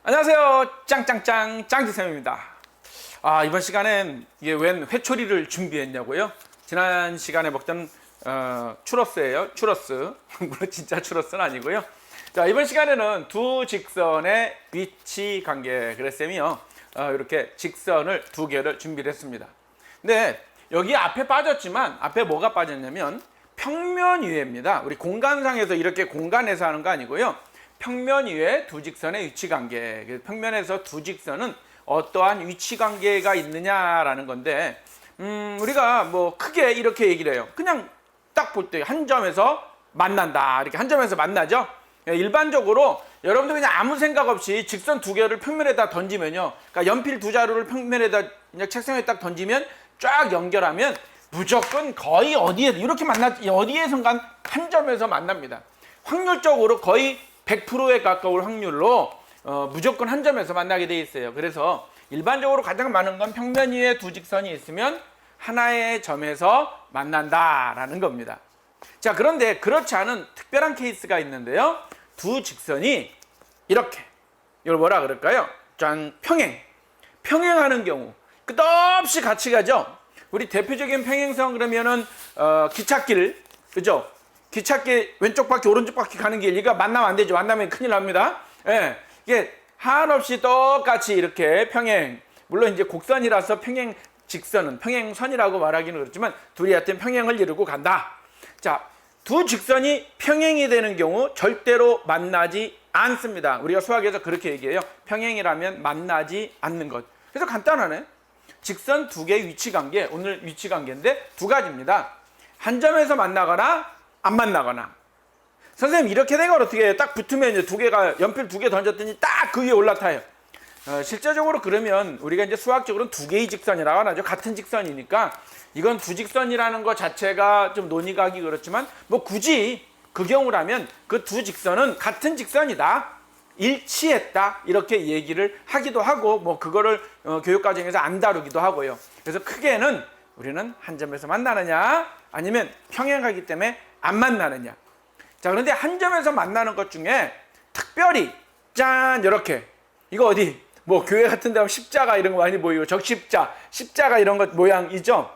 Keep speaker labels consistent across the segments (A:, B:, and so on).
A: 안녕하세요. 짱짱짱 짱지쌤입니다. 이번 시간엔 이게 웬 회초리를 준비했냐고요? 지난 시간에 먹던 추러스예요. 추러스. 물론 진짜 추러스는 아니고요. 자, 이번 시간에는 두 직선의 위치 관계. 그래서 쌤이요. 이렇게 직선을 두 개를 준비를 했습니다. 근데 여기 앞에 빠졌지만 앞에 뭐가 빠졌냐면 평면 위에입니다. 우리 공간상에서 이렇게 공간에서 하는 거 아니고요. 평면 위에 두 직선의 위치 관계. 평면에서 두 직선은 어떠한 위치 관계가 있느냐라는 건데, 우리가 뭐 크게 이렇게 얘기를 해요. 그냥 딱 볼 때 한 점에서 만난다. 이렇게 한 점에서 만나죠. 일반적으로 여러분들 그냥 아무 생각 없이 직선 두 개를 평면에다 던지면요. 그러니까 연필 두 자루를 평면에다 그냥 책상에 딱 던지면 쫙 연결하면 무조건 거의 어디에 이렇게 어디에선간 한 점에서 만납니다. 확률적으로 거의 100%에 가까울 확률로 무조건 한 점에서 만나게 돼 있어요. 그래서 일반적으로 가장 많은 건 평면 위에 두 직선이 있으면 하나의 점에서 만난다라는 겁니다. 자, 그런데 그렇지 않은 특별한 케이스가 있는데요. 두 직선이 이렇게, 이걸 뭐라 그럴까요? 짠, 평행하는 경우 끝없이 같이 가죠. 우리 대표적인 평행선 그러면은 기찻길, 그죠? 기찻길 왼쪽 바퀴 오른쪽 바퀴 가는 길, 이거 만나면 안 되죠. 만나면 큰일 납니다. 예, 이게 한없이 똑같이 이렇게 평행, 물론 이제 곡선이라서 직선은 평행선이라고 말하기는 그렇지만 둘이 하여튼 평행을 이루고 간다. 자, 두 직선이 평행이 되는 경우 절대로 만나지 않습니다. 우리가 수학에서 그렇게 얘기해요. 평행이라면 만나지 않는 것. 그래서 간단하네. 직선 두 개의 위치 관계, 오늘 위치 관계인데 두 가지입니다. 한 점에서 만나거나 안 만나거나. 선생님 이렇게 된 걸 어떻게 해요? 딱 붙으면 이제 두 개가 연필 두 개 던졌더니 딱 그 위에 올라타요. 실제적으로 그러면 우리가 이제 수학적으로는 두 개의 직선이라고 하죠. 같은 직선이니까 이건 두 직선이라는 것 자체가 좀 논의가 하기 그렇지만 뭐 굳이 그 경우라면 그 두 직선은 같은 직선이다, 일치했다, 이렇게 얘기를 하기도 하고 뭐 그거를 교육과정에서 안 다루기도 하고요. 그래서 크게는 우리는 한 점에서 만나느냐 아니면 평행하기 때문에 안 만나느냐. 자, 그런데 한 점에서 만나는 것 중에 특별히 짠, 이렇게 이거 어디 뭐 교회 같은 데 하면 십자가 이런 거 많이 보이고 십자가 이런 것 모양이죠.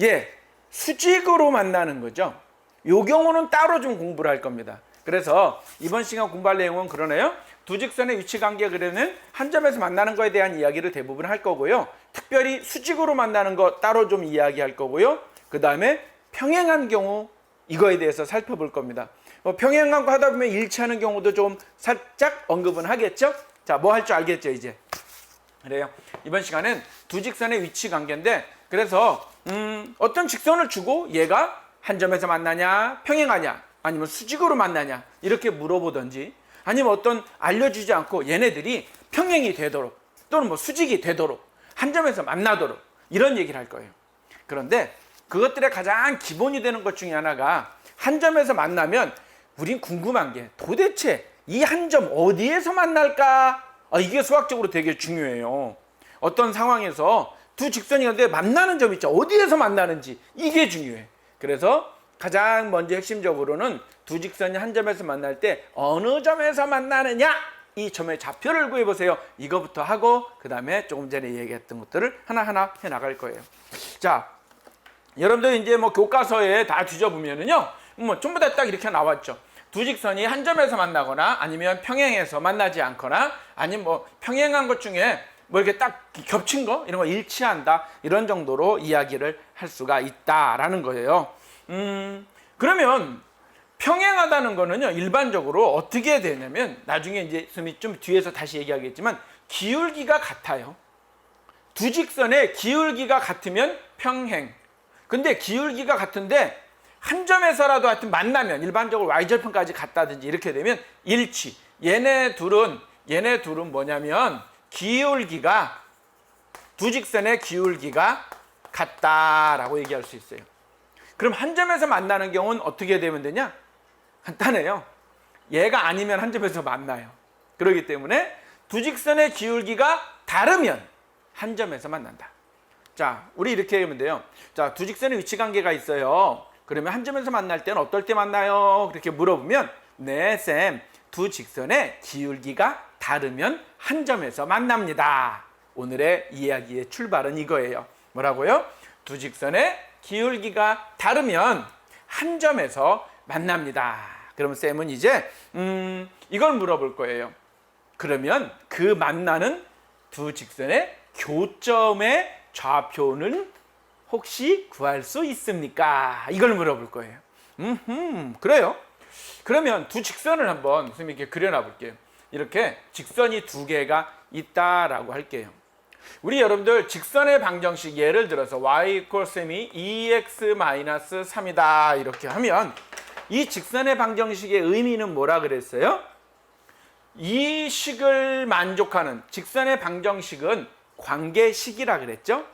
A: 예, 수직으로 만나는 거죠. 요 경우는 따로 좀 공부를 할 겁니다. 그래서 이번 시간 공부할 내용은 그러네요. 두 직선의 위치 관계 그려는 한 점에서 만나는 거에 대한 이야기를 대부분 할 거고요. 특별히 수직으로 만나는 거 따로 좀 이야기할 거고요. 그 다음에 평행한 경우 이거에 대해서 살펴볼 겁니다. 평행한 거 하다 보면 일치하는 경우도 좀 살짝 언급은 하겠죠. 자, 뭐 할 줄 알겠죠 이제. 그래요. 이번 시간은 두 직선의 위치 관계인데, 그래서 어떤 직선을 주고 얘가 한 점에서 만나냐 평행하냐 아니면 수직으로 만나냐 이렇게 물어보든지, 아니면 어떤 알려주지 않고 얘네들이 평행이 되도록 또는 뭐 수직이 되도록 한 점에서 만나도록 이런 얘기를 할 거예요. 그런데 그것들의 가장 기본이 되는 것 중에 하나가 한 점에서 만나면 우린 궁금한 게 도대체 이 한 점 어디에서 만날까? 이게 수학적으로 되게 중요해요. 어떤 상황에서 두 직선이 있는데 만나는 점 있죠. 어디에서 만나는지 이게 중요해. 그래서 가장 먼저 핵심적으로는 두 직선이 한 점에서 만날 때 어느 점에서 만나느냐, 이 점의 좌표를 구해보세요. 이거부터 하고 그 다음에 조금 전에 얘기했던 것들을 하나하나 해나갈 거예요. 자, 여러분들 이제 뭐 교과서에 다 뒤져보면은요, 뭐 전부 다 딱 이렇게 나왔죠. 두 직선이 한 점에서 만나거나 아니면 평행해서 만나지 않거나 아니면 뭐 평행한 것 중에 뭐 이렇게 딱 겹친 거 이런 거 일치한다, 이런 정도로 이야기를 할 수가 있다라는 거예요. 그러면 평행하다는 거는요, 일반적으로 어떻게 되냐면 나중에 이제 좀 뒤에서 다시 얘기하겠지만 기울기가 같아요. 두 직선의 기울기가 같으면 평행. 근데 기울기가 같은데 한 점에서라도 하여튼 만나면 일반적으로 y절편까지 갔다든지 이렇게 되면 일치. 얘네 둘은 뭐냐면 기울기가, 두 직선의 기울기가 같다라고 얘기할 수 있어요. 그럼 한 점에서 만나는 경우는 어떻게 되면 되냐? 간단해요. 얘가 아니면 한 점에서 만나요. 그렇기 때문에 두 직선의 기울기가 다르면 한 점에서 만난다. 자, 우리 이렇게 하면 돼요. 자, 두 직선의 위치 관계가 있어요. 그러면 한 점에서 만날 때는 어떨 때 만나요? 그렇게 물어보면 네, 쌤, 두 직선의 기울기가 다르면 한 점에서 만납니다. 오늘의 이야기의 출발은 이거예요. 뭐라고요? 두 직선의 기울기가 다르면 한 점에서 만납니다. 그럼 쌤은 이제 이걸 물어볼 거예요. 그러면 그 만나는 두 직선의 교점의 좌표는 혹시 구할 수 있습니까? 이걸 물어볼 거예요. 그래요. 그러면 두 직선을 한번 선생님 이렇게 그려놔 볼게요. 이렇게 직선이 두 개가 있다라고 할게요. 우리 여러분들 직선의 방정식 예를 들어서 y equals 2x-3이다 이렇게 하면 이 직선의 방정식의 의미는 뭐라 그랬어요? 이 식을 만족하는 직선의 방정식은 관계식이라 그랬죠?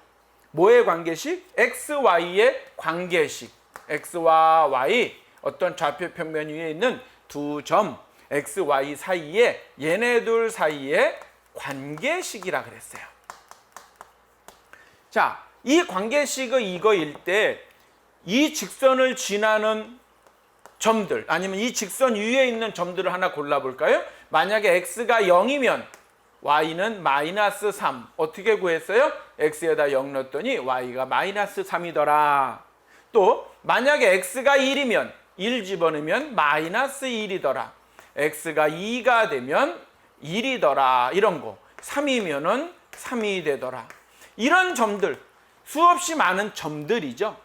A: 뭐의 관계식? x, y의 관계식. x와 y 어떤 좌표 평면 위에 있는 두 점 x, y 사이에 얘네 둘 사이의 관계식이라 그랬어요. 자, 이 관계식의 이거일 때 이 직선을 지나는 점들 아니면 이 직선 위에 있는 점들을 하나 골라볼까요? 만약에 x가 0이면 y는 마이너스 3. 어떻게 구했어요? x에다 0 넣었더니 y가 마이너스 3이더라. 또 만약에 x가 1이면 1 집어넣으면 마이너스 1이더라. x가 2가 되면 1이더라. 이런 거. 3이면은 3이 되더라. 이런 점들, 수없이 많은 점들이죠.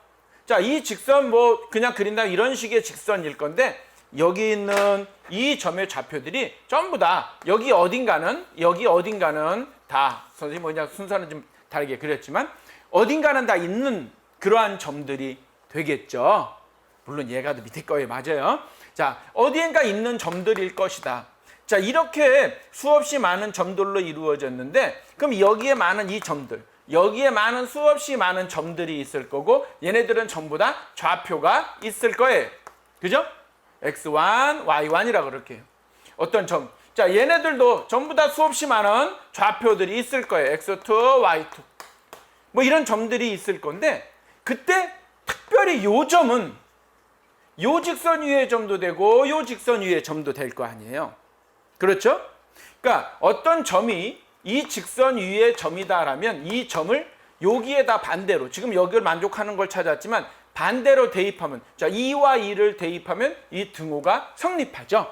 A: 자, 이 직선 뭐 그냥 그린다 이런 식의 직선일 건데 여기 있는 이 점의 좌표들이 전부 다 여기 어딘가는 다 선생님 뭐냐 순서는 좀 다르게 그렸지만 어딘가는 다 있는 그러한 점들이 되겠죠. 물론 얘가 더 밑에 거예요. 맞아요. 자, 어디엔가 있는 점들일 것이다. 자, 이렇게 수없이 많은 점들로 이루어졌는데 그럼 여기에 많은 이 점들 여기에 많은 수없이 많은 점들이 있을 거고 얘네들은 전부 다 좌표가 있을 거예요. 그죠? x1, y1이라고 그럴게요. 어떤 점. 자, 얘네들도 전부 다 수없이 많은 좌표들이 있을 거예요. x2, y2. 뭐 이런 점들이 있을 건데 그때 특별히 요 점은 요 직선 위의 점도 되고 요 직선 위의 점도 될 거 아니에요. 그렇죠? 그러니까 어떤 점이 이 직선 위의 점이다라면 이 점을 여기에다 반대로 지금 여기를 만족하는 걸 찾았지만 반대로 대입하면 자 2와 2를 대입하면 이 등호가 성립하죠.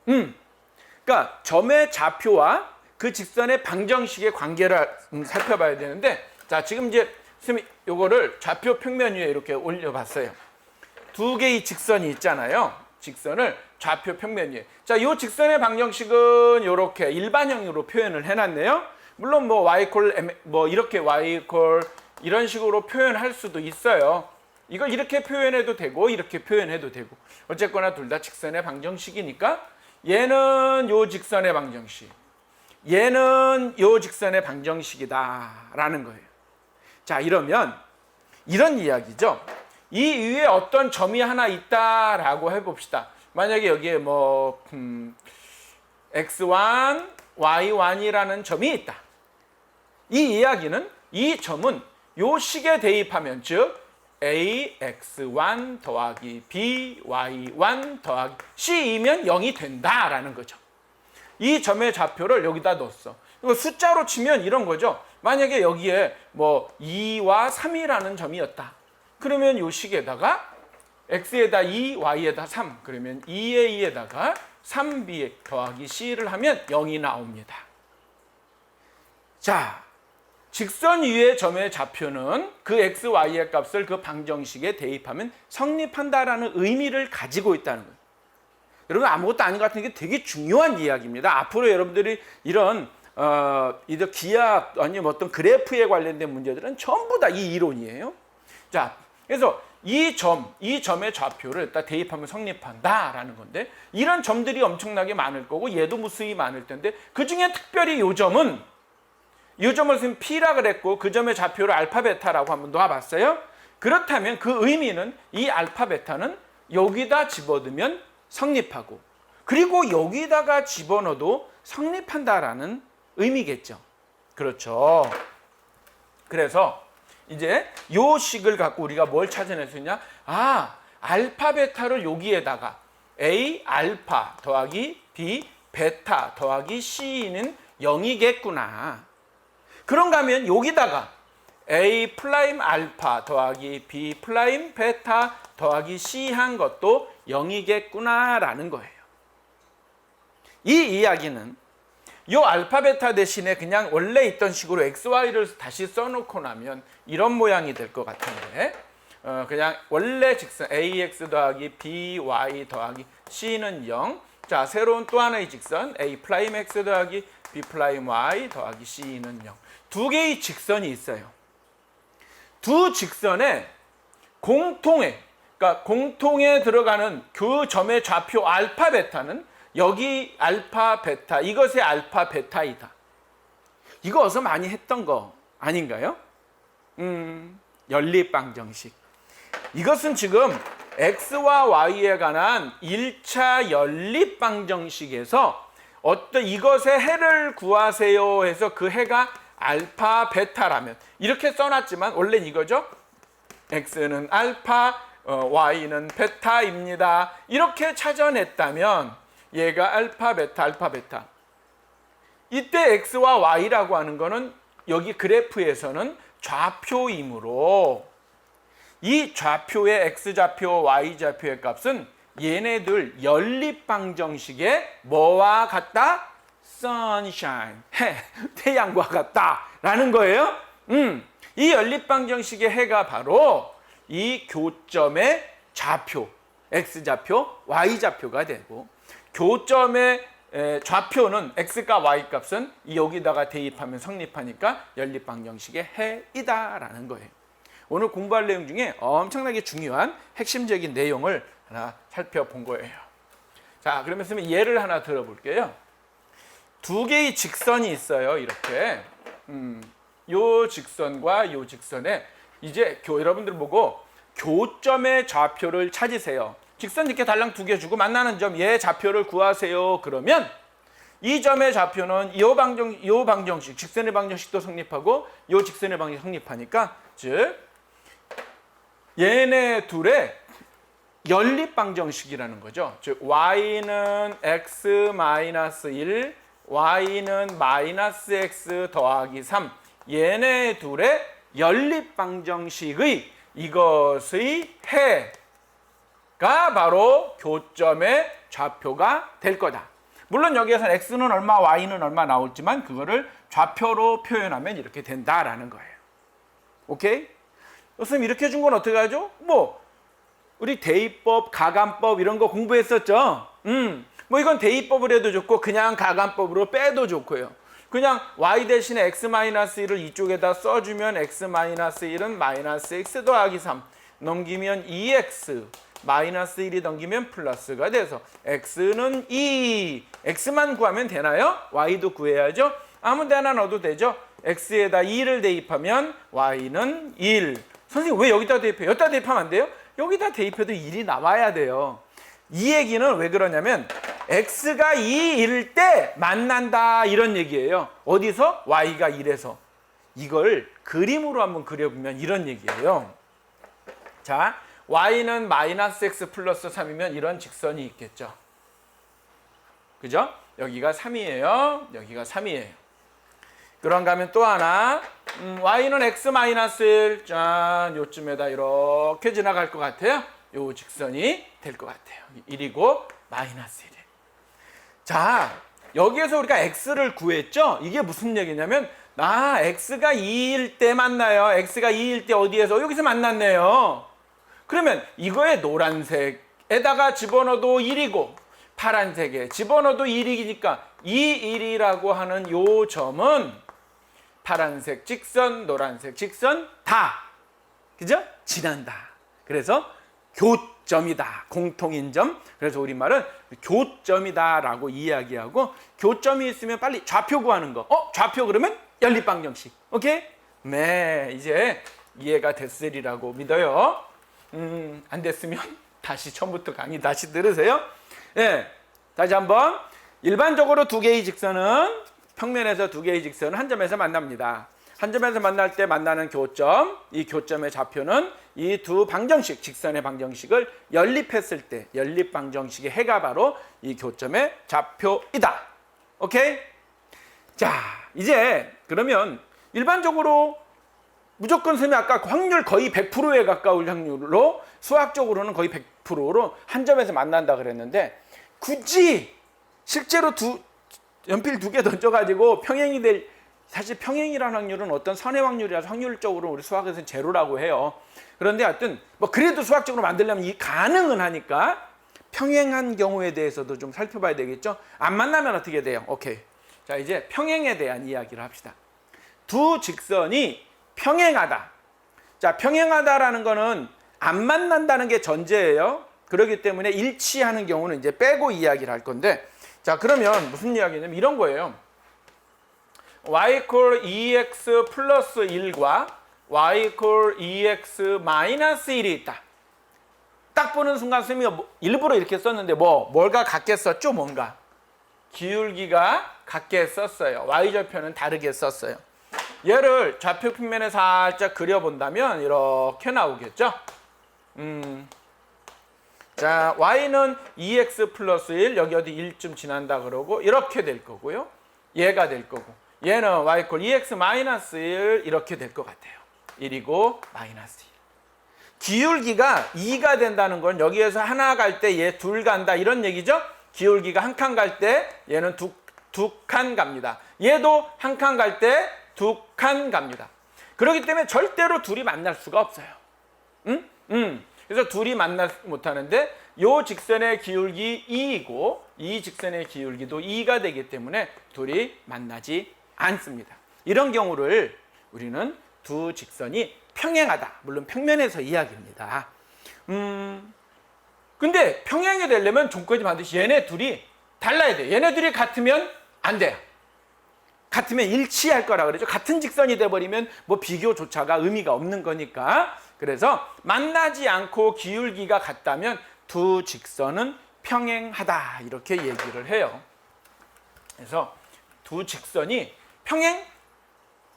A: 그러니까 점의 좌표와 그 직선의 방정식의 관계를 살펴봐야 되는데 자 지금 이제 선생님이 요거를 좌표 평면 위에 이렇게 올려봤어요. 두 개의 직선이 있잖아요. 직선을 좌표 평면 위에. 자, 이 직선의 방정식은 이렇게 일반형으로 표현을 해놨네요. 물론 뭐 y 뭐 이렇게 y 이런 식으로 표현할 수도 있어요. 이걸 이렇게 표현해도 되고 이렇게 표현해도 되고 어쨌거나 둘 다 직선의 방정식이니까 얘는 요 직선의 방정식, 얘는 요 직선의 방정식이다라는 거예요. 자, 이러면 이런 이야기죠. 이 위에 어떤 점이 하나 있다라고 해봅시다. 만약에 여기에 뭐 x1, y1이라는 점이 있다. 이 이야기는 이 점은 요 식에 대입하면 즉 ax1 더하기 by1 더하기 c이면 0이 된다라는 거죠. 이 점의 좌표를 여기다 넣었어. 이거 숫자로 치면 이런 거죠. 만약에 여기에 뭐 2와 3이라는 점이었다. 그러면 이 식에다가 x에다 2, y에다 3 그러면 2a에다가 3b 더하기 c를 하면 0이 나옵니다. 자, 직선 위의 점의 좌표는 그 x, y의 값을 그 방정식에 대입하면 성립한다라는 의미를 가지고 있다는 거예요. 여러분 아무것도 아닌 것 같은 게 되게 중요한 이야기입니다. 앞으로 여러분들이 이런 기하 아니면 어떤 그래프에 관련된 문제들은 전부 다 이 이론이에요. 자, 그래서 이 점의 좌표를 일단 대입하면 성립한다라는 건데 이런 점들이 엄청나게 많을 거고 얘도 무수히 많을 텐데 그 중에 특별히 이 점을 선생님 P라 그랬고 그 점의 좌표를 알파 베타라고 한번 놓아봤어요. 그렇다면 그 의미는 이 알파 베타는 여기다 집어넣으면 성립하고 그리고 여기다가 집어넣어도 성립한다라는 의미겠죠. 그렇죠. 그래서 이제 요 식을 갖고 우리가 뭘 찾아낼 수 있냐? 아, 알파 베타를 여기에다가 A 알파 더하기 D 베타 더하기 C는 0이겠구나. 그런가 하면 여기다가 A 프라임 알파 더하기 B 프라임 베타 더하기 C 한 것도 0이겠구나라는 거예요. 이 이야기는 요 알파 베타 대신에 그냥 원래 있던 식으로 XY를 다시 써놓고 나면 이런 모양이 될 것 같은데 그냥 원래 직선 AX 더하기 BY 더하기 C는 0. 자, 새로운 또 하나의 직선 A 프라임 X 더하기 B 프라임 Y 더하기 C는 0. 두 개의 직선이 있어요. 두 직선에 그러니까 공통에 들어가는 그 점의 좌표 알파 베타는 여기 알파 베타, 이것의 알파 베타이다. 이거 어서 많이 했던 거 아닌가요? 연립방정식. 이것은 지금 X와 Y에 관한 1차 연립방정식에서 어떤 이것의 해를 구하세요 해서 그 해가 알파 베타라면 이렇게 써놨지만 원래는 이거죠. X는 알파, Y는 베타입니다. 이렇게 찾아냈다면 얘가 알파 베타, 알파 베타. 이때 X와 Y라고 하는 거는 여기 그래프에서는 좌표이므로 이 좌표의 X좌표, Y좌표의 값은 얘네들 연립방정식의 뭐와 같다? sunshine, 태양과 같다라는 거예요. 이 연립방정식의 해가 바로 이 교점의 좌표, X좌표, Y좌표가 되고 교점의 좌표는 X과 Y 값은 여기다가 대입하면 성립하니까 연립방정식의 해이다라는 거예요. 오늘 공부할 내용 중에 엄청나게 중요한 핵심적인 내용을 하나 살펴본 거예요. 자, 그러면 예를 하나 들어볼게요. 두 개의 직선이 있어요. 이렇게 요 직선과 요 직선에 이제 여러분들 보고 교점의 좌표를 찾으세요. 직선 이렇게 달랑 두 개 주고 만나는 점 얘 좌표를 구하세요. 그러면 이 점의 좌표는 요 방정식, 직선의 방정식도 성립하고 요 직선의 방정식 성립하니까 즉 얘네 둘의 연립방정식이라는 거죠. 즉 y는 x-1, y는 마이너스 x 더하기 3. 얘네 둘의 연립방정식의 이것의 해가 바로 교점의 좌표가 될 거다. 물론 여기에서는 x는 얼마, y는 얼마 나올지만 그거를 좌표로 표현하면 이렇게 된다라는 거예요. 오케이? 선생님 이렇게 준 건 어떻게 하죠? 우리 대입법, 가감법 이런 거 공부했었죠? 뭐 이건 대입법을 해도 좋고 그냥 가감법으로 빼도 좋고요. 그냥 y 대신에 x-1을 이쪽에다 써주면 x-1은 마이너스 x 더하기 3 넘기면 2x 마이너스 1이 넘기면 플러스가 돼서 x는 2, x만 구하면 되나요? y도 구해야죠. 아무 데나 넣어도 되죠. x에다 2를 대입하면 y는 1. 선생님 왜 여기다 대입해요? 여기다 대입하면 안 돼요? 여기다 대입해도 1이 나와야 돼요. 이 얘기는 왜 그러냐면 x가 2일 때 만난다 이런 얘기예요. 어디서? y가 1에서. 이걸 그림으로 한번 그려보면 이런 얘기예요. 자, y는 마이너스 x 플러스 3이면 이런 직선이 있겠죠. 그죠? 여기가 3이에요. 여기가 3이에요. 그런가 하면 또 하나 y는 x-1 짠 요쯤에다 이렇게 지나갈 것 같아요. 요 직선이 될 것 같아요. 1이고 마이너스 1이에요. 자, 여기에서 우리가 x를 구했죠? 이게 무슨 얘기냐면 x가 2일 때 만나요. x가 2일 때 어디에서? 여기서 만났네요. 그러면 이거에 노란색에다가 집어넣어도 1이고 파란색에 집어넣어도 1이니까 이 1이라고 하는 요 점은 파란색 직선, 노란색 직선 다 그죠? 지난다. 그래서 교점이다. 공통인 점. 그래서 우리말은 교점이다 라고 이야기하고 교점이 있으면 빨리 좌표 구하는 거. 좌표 그러면 연립방정식. 오케이? 네, 이제 이해가 됐으리라고 믿어요. 안 됐으면 다시 처음부터 강의 다시 들으세요. 네, 다시 한번. 일반적으로 두 개의 직선은 평면에서 두 개의 직선은 한 점에서 만납니다. 한 점에서 만날 때 만나는 교점, 이 교점의 좌표는 이 두 방정식, 직선의 방정식을 연립했을 때 연립 방정식의 해가 바로 이 교점의 좌표이다. 오케이? 자, 이제 그러면 일반적으로 무조건 선생님이 아까 확률 거의 100%에 가까울 확률로 수학적으로는 거의 100%로 한 점에서 만난다 그랬는데 굳이 실제로 연필 두 개 던져가지고 평행이 될, 사실 평행이라는 확률은 어떤 선의 확률이라서 확률적으로 우리 수학에서는 제로라고 해요. 그런데 하여튼 뭐 그래도 수학적으로 만들려면 이 가능은 하니까 평행한 경우에 대해서도 좀 살펴봐야 되겠죠. 안 만나면 어떻게 돼요? 오케이. 자, 이제 평행에 대한 이야기를 합시다. 두 직선이 평행하다. 자, 평행하다라는 거는 안 만난다는 게 전제예요. 그렇기 때문에 일치하는 경우는 이제 빼고 이야기를 할 건데, 자, 그러면 무슨 이야기냐면 이런 거예요. y equal 2x 플러스 1과 y equal 2x 마이너스 1이 있다. 딱 보는 순간 선생님이 일부러 이렇게 썼는데 뭘가 같게 썼죠? 뭔가 기울기가 같게 썼어요. y절편은 다르게 썼어요. 얘를 좌표 평면에 살짝 그려본다면 이렇게 나오겠죠? 자, y는 2x 플러스 1, 여기 어디 1쯤 지난다 그러고 이렇게 될 거고요. 얘가 될 거고, 얘는 y equal 2x 마이너스 1 이렇게 될 것 같아요. 1이고 마이너스 1. 기울기가 2가 된다는 건 여기에서 하나 갈 때 얘 둘 간다 이런 얘기죠? 기울기가 한 칸 갈 때 얘는 두 칸 갑니다. 얘도 한 칸 갈 때 두 칸 갑니다. 그렇기 때문에 절대로 둘이 만날 수가 없어요. 그래서 둘이 만날 못하는데 요 직선의 기울기 2이고 이 직선의 기울기도 2가 되기 때문에 둘이 만나지 않습니다. 이런 경우를 우리는 두 직선이 평행하다. 물론 평면에서 이야기입니다. 근데 평행이 되려면 조건이 반드시 얘네 둘이 달라야 돼요. 얘네 둘이 같으면 안 돼요. 같으면 일치할 거라 그러죠. 같은 직선이 돼버리면 뭐 비교조차가 의미가 없는 거니까. 그래서 만나지 않고 기울기가 같다면 두 직선은 평행하다 이렇게 얘기를 해요. 그래서 두 직선이 평행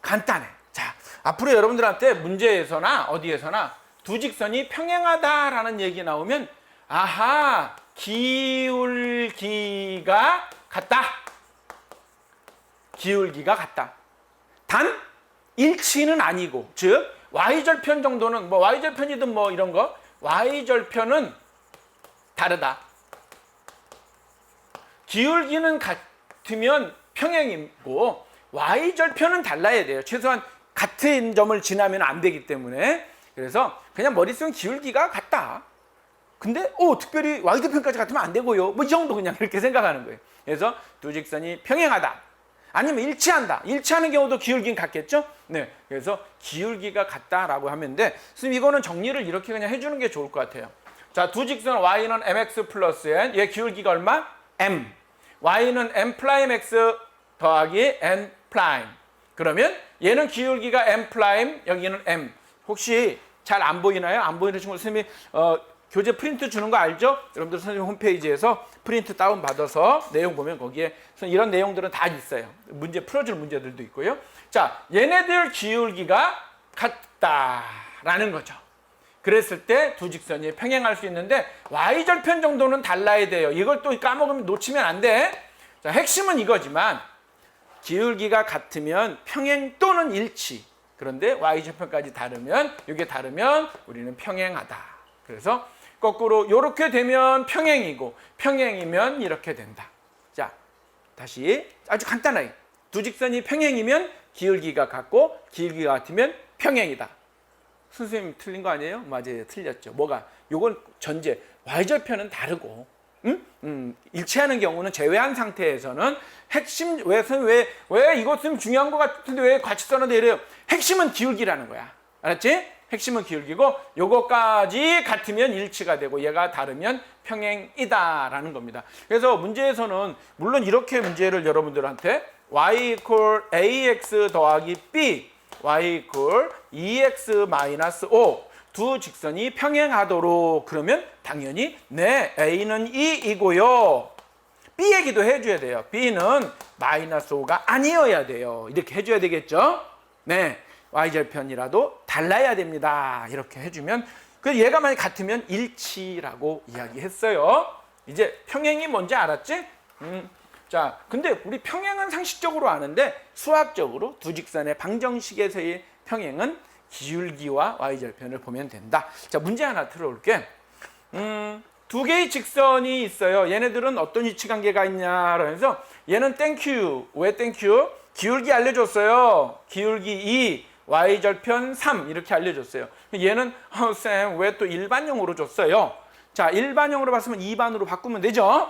A: 간단해. 자, 앞으로 여러분들한테 문제에서나 어디에서나 두 직선이 평행하다라는 얘기 나오면 아하, 기울기가 같다. 기울기가 같다. 단 일치는 아니고, 즉 y절편 정도는 뭐 y절편이든 뭐 이런 거 y절편은 다르다. 기울기는 같으면 평행이고 y절편은 달라야 돼요. 최소한 같은 점을 지나면 안 되기 때문에. 그래서 그냥 머릿속은 기울기가 같다. 근데 특별히 y절편까지 같으면 안 되고요. 뭐 이 정도 그냥 이렇게 생각하는 거예요. 그래서 두 직선이 평행하다. 아니면 일치한다. 일치하는 경우도 기울기는 같겠죠? 네. 그래서 기울기가 같다라고 하면 돼. 선생님 이거는 정리를 이렇게 그냥 해주는 게 좋을 것 같아요. 자, 두 직선 y는 mx 플러스 n. 얘 기울기가 얼마? m. y는 m 프라임 x 더하기 n 프라임. 그러면 얘는 기울기가 m 프라임, 여기는 m. 혹시 잘 안 보이나요? 안 보이는 친구 선생님이 교재 프린트 주는 거 알죠? 여러분들 선생님 홈페이지에서 프린트 다운 받아서 내용 보면 거기에 이런 내용들은 다 있어요. 문제 풀어줄 문제들도 있고요. 자, 얘네들 기울기가 같다라는 거죠. 그랬을 때 두 직선이 평행할 수 있는데 y절편 정도는 달라야 돼요. 이걸 또 까먹으면 놓치면 안 돼. 자, 핵심은 이거지만 기울기가 같으면 평행 또는 일치. 그런데 y절편까지 다르면, 이게 다르면 우리는 평행하다. 그래서 거꾸로 이렇게 되면 평행이고 평행이면 이렇게 된다. 자, 다시 아주 간단하게 두 직선이 평행이면 기울기가 같고 기울기가 같으면 평행이다. 선생님 틀린 거 아니에요? 맞아요, 틀렸죠. 뭐가? 요건 전제 y절편은 다르고 일치하는 경우는 제외한 상태에서는 핵심 왜 이것은 중요한 것 같은데 왜 같이 써놨는데 이래요? 핵심은 기울기라는 거야. 알았지? 핵심은 기울기고 요거까지 같으면 일치가 되고 얘가 다르면 평행이다라는 겁니다. 그래서 문제에서는 물론 이렇게 문제를 여러분들한테 y equal ax 더하기 b, y equal 2x 마이너스 5 두 직선이 평행하도록 그러면 당연히 네, a는 2이고요. b 얘기도 해줘야 돼요. b는 마이너스 5가 아니어야 돼요. 이렇게 해줘야 되겠죠? 네. y절편이라도 달라야 됩니다. 이렇게 해주면 그 얘가 만약 같으면 일치라고 이야기했어요. 이제 평행이 뭔지 알았지? 자, 근데 우리 평행은 상식적으로 아는데 수학적으로 두 직선의 방정식에서의 평행은 기울기와 y절편을 보면 된다. 자, 문제 하나 들어올게. 두 개의 직선이 있어요. 얘네들은 어떤 위치관계가 있냐 그러면서 얘는 땡큐. 왜 땡큐? 기울기 알려줬어요. 기울기 2, y절편 3 이렇게 알려줬어요. 얘는 쌤 왜 또 일반형으로 줬어요? 자, 일반형으로 봤으면 2반으로 바꾸면 되죠.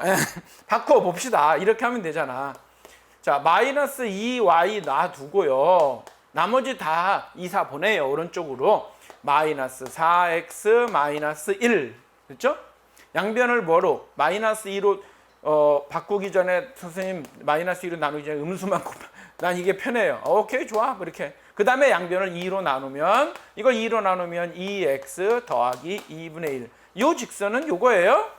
A: 바꿔봅시다. 이렇게 하면 되잖아. 자, 마이너스 2y 놔두고요. 나머지 다 2, 4 보내요. 오른쪽으로. 마이너스 4x 마이너스 1. 그렇죠? 양변을 뭐로? 마이너스 2로 바꾸기 전에 선생님 마이너스 2로 나누기 전에 음수만 난 이게 편해요. 오케이, 좋아. 그렇게. 그 다음에 양변을 2로 나누면 이걸 2로 나누면 2x 더하기 2분의 1. 요 직선은 요거예요.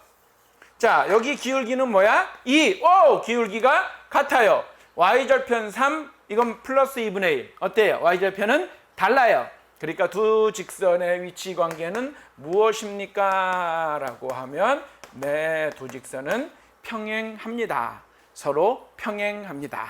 A: 자, 여기 기울기는 뭐야? 2. 오! 기울기가 같아요. y절편 3, 이건 플러스 2분의 1. 어때요? y절편은 달라요. 그러니까 두 직선의 위치 관계는 무엇입니까? 라고 하면 네, 두 직선은 평행합니다. 서로 평행합니다.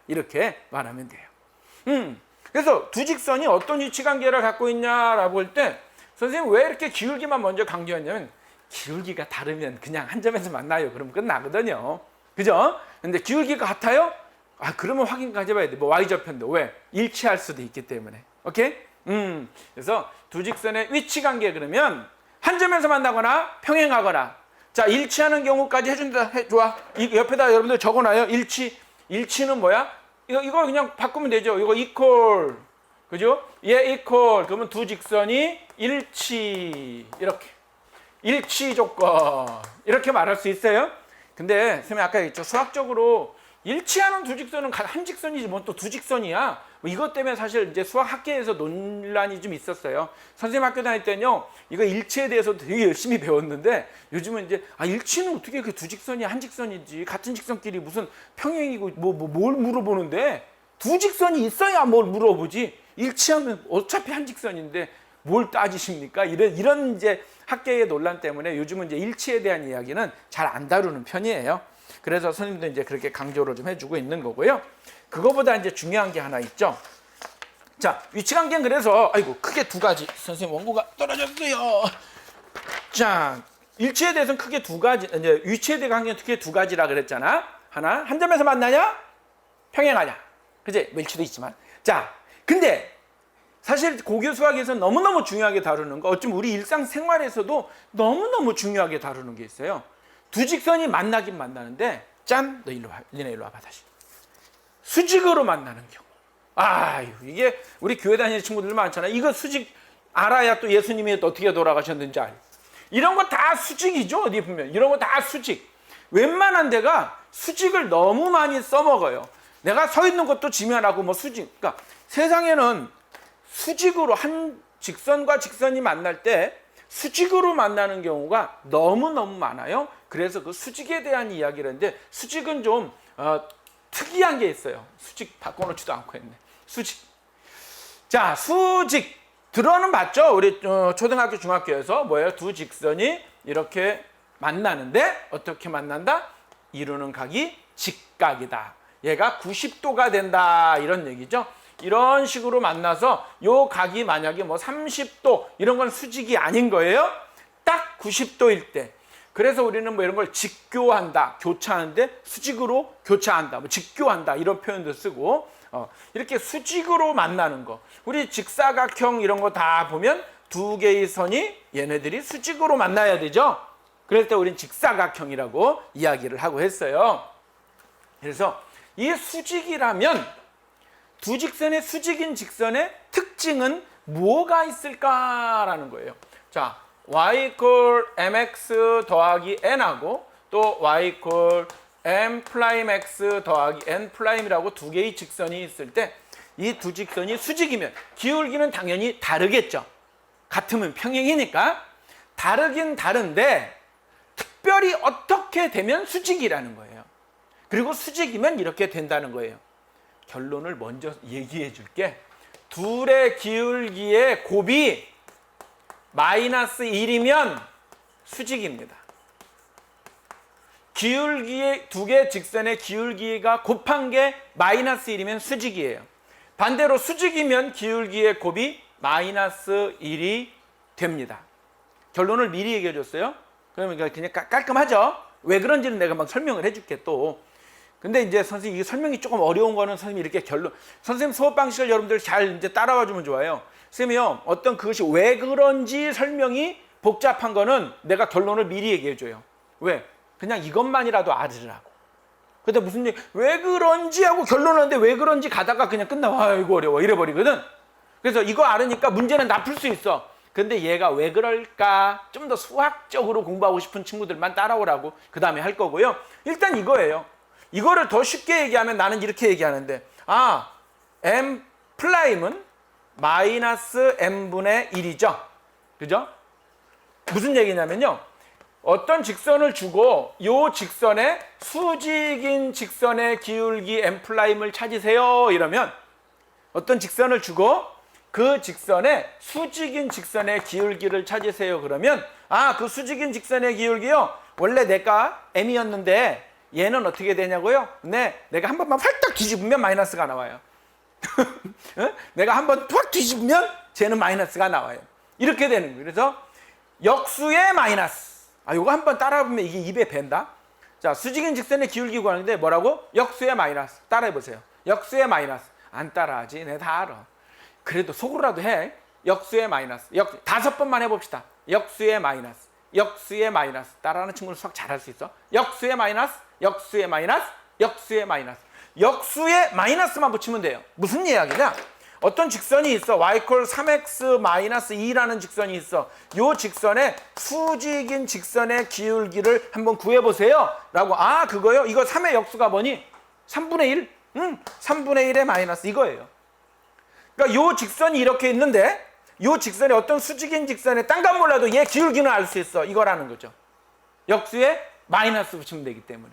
A: 이렇게 말하면 돼요. 그래서 두 직선이 어떤 위치 관계를 갖고 있냐라고 할 때 선생님 왜 이렇게 기울기만 먼저 강조했냐면 기울기가 다르면 그냥 한 점에서 만나요. 그러면 끝나거든요. 그죠? 근데 기울기가 같아요? 아, 그러면 확인까지 해봐야 돼. 뭐 y절편도 왜? 일치할 수도 있기 때문에. 오케이? 그래서 두 직선의 위치 관계 그러면 한 점에서 만나거나 평행하거나. 자, 일치하는 경우까지 해준다. 좋아. 이 옆에다 여러분들 적어놔요. 일치는 뭐야? 이거 그냥 바꾸면 되죠. 이거 equal. 그죠? 얘 equal. 그러면 두 직선이 일치. 이렇게. 일치 조건. 이렇게 말할 수 있어요. 근데 선생님 아까 얘기했죠. 수학적으로 일치하는 두 직선은 한 직선이지 뭐 또 두 직선이야. 뭐 이것 때문에 사실 이제 수학 학계에서 논란이 좀 있었어요. 선생님 학교 다닐 때는요, 이거 일치에 대해서 되게 열심히 배웠는데 요즘은 이제 일치는 어떻게 그 두 직선이 한 직선이지 같은 직선끼리 무슨 평행이고 뭘 물어보는데 두 직선이 있어야 뭘 물어보지. 일치하면 어차피 한 직선인데 뭘 따지십니까? 이런 이제 학계의 논란 때문에 요즘은 이제 일치에 대한 이야기는 잘 안 다루는 편이에요. 그래서 선생님도 이제 그렇게 강조를 좀 해주고 있는 거고요. 그거보다 이제 중요한 게 하나 있죠. 자, 위치관계는 그래서 아이고 크게 두 가지. 선생님 원고가 떨어졌어요. 자, 일치에 대해서는 크게 두 가지. 이제 위치에 대한 관계는 크게 두 가지라 그랬잖아. 하나, 한 점에서 만나냐? 평행하냐? 그지? 뭐 일치도 있지만. 자, 근데 사실 고교 수학에서 너무너무 중요하게 다루는 거, 어쩌면 우리 일상생활에서도 너무너무 중요하게 다루는 게 있어요. 두 직선이 만나긴 만나는데 짠! 너 일로 와. 니네 일로 와봐 다시. 수직으로 만나는 경우. 아유, 이게 우리 교회 다니는 친구들 많잖아. 이거 수직 알아야 또 예수님이 또 어떻게 돌아가셨는지 알. 이런 거 다 수직이죠. 어디 보면. 이런 거 다 수직. 웬만한 데가 수직을 너무 많이 써먹어요. 내가 서 있는 것도 지면하고 뭐 수직. 그러니까 세상에는 수직으로 한 직선과 직선이 만날 때 수직으로 만나는 경우가 너무너무 많아요. 그래서 그 수직에 대한 이야기를 했는데 수직은 좀 특이한 게 있어요. 수직 바꿔놓지도 않고 했네. 수직. 자, 수직. 들어는 봤죠? 우리 초등학교, 중학교에서 뭐예요? 두 직선이 이렇게 만나는데 어떻게 만난다? 이루는 각이 직각이다. 얘가 90도가 된다. 이런 얘기죠. 이런 식으로 만나서 요 각이 만약에 뭐 30도 이런 건 수직이 아닌 거예요. 딱 90도일 때. 그래서 우리는 뭐 이런 걸 직교한다. 교차하는데 수직으로 교차한다. 뭐 직교한다. 이런 표현도 쓰고 이렇게 수직으로 만나는 거. 우리 직사각형 이런 거 다 보면 두 개의 선이 얘네들이 수직으로 만나야 되죠. 그럴 때 우리는 직사각형이라고 이야기를 하고 했어요. 그래서 이 수직이라면 두 직선의 수직인 직선의 특징은 뭐가 있을까라는 거예요. 자, y equal mx 더하기 n하고 또 y equal m 프라임 x 더하기 n 프라임이라고 두 개의 직선이 있을 때 이 두 직선이 수직이면 기울기는 당연히 다르겠죠. 같으면 평행이니까. 다르긴 다른데 특별히 어떻게 되면 수직이라는 거예요. 그리고 수직이면 이렇게 된다는 거예요. 결론을 먼저 얘기해 줄게. 둘의 기울기의 곱이 마이너스 1이면 수직입니다. 기울기의 두 개 직선의 기울기가 곱한 게 마이너스 1이면 수직이에요. 반대로 수직이면 기울기의 곱이 마이너스 1이 됩니다. 결론을 미리 얘기해 줬어요. 그러면 그냥 깔끔하죠? 왜 그런지는 내가 막 설명을 해줄게 또. 근데 이제 선생님, 이 설명이 조금 어려운 거는 선생님이 이렇게 선생님 수업 방식을 여러분들 잘 이제 따라와 주면 좋아요. 선생님이요, 어떤 그것이 왜 그런지 설명이 복잡한 거는 내가 결론을 미리 얘기해 줘요. 왜? 그냥 이것만이라도 알으라고. 근데 무슨 얘기, 왜 그런지 하고 결론하는데 왜 그런지 가다가 그냥 끝나와. 이거 어려워. 이래버리거든. 그래서 이거 알으니까 문제는 다 풀 수 있어. 근데 얘가 왜 그럴까? 좀 더 수학적으로 공부하고 싶은 친구들만 따라오라고 그 다음에 할 거고요. 일단 이거예요. 이거를 더 쉽게 얘기하면 나는 이렇게 얘기하는데, m 프라임은 마이너스 m분의 1이죠. 그죠? 무슨 얘기냐면요. 어떤 직선을 주고 이 직선의 수직인 직선의 기울기 m 프라임을 찾으세요. 이러면 어떤 직선을 주고 그 직선의 수직인 직선의 기울기를 찾으세요. 그러면 그 수직인 직선의 기울기요. 원래 내가 m이었는데 얘는 어떻게 되냐고요? 네, 내가 한 번만 활딱 뒤집으면 마이너스가 나와요. 내가 한 번 확 뒤집으면 쟤는 마이너스가 나와요. 이렇게 되는 거예요. 그래서 역수의 마이너스. 이거 한번 따라해보면 이게 입에 밴다. 자, 수직인 직선의 기울기 구하는데 뭐라고? 역수의 마이너스. 따라해보세요. 역수의 마이너스. 안 따라하지. 내가 다 알아. 그래도 속으로라도 해. 역수의 마이너스. 5번만 해봅시다. 역수의 마이너스. 역수의 마이너스. 따라하는 친구는 수학 잘할 수 있어. 역수의 마이너스. 역수의 마이너스. 역수의 마이너스. 역수의 마이너스만 붙이면 돼요. 무슨 이야기냐? 어떤 직선이 있어. y = 3x 마이너스 2라는 직선이 있어. 이 직선의 수직인 직선의 기울기를 한번 구해보세요. 라고. 그거요? 이거 3의 역수가 뭐니? 3분의 1? 3분의 1의 마이너스 이거예요. 그러니까 이 직선이 이렇게 있는데 이 직선이 어떤 수직인 직선에 딴 건 몰라도 얘 기울기는 알 수 있어. 이거라는 거죠. 역수에 마이너스 붙이면 되기 때문에.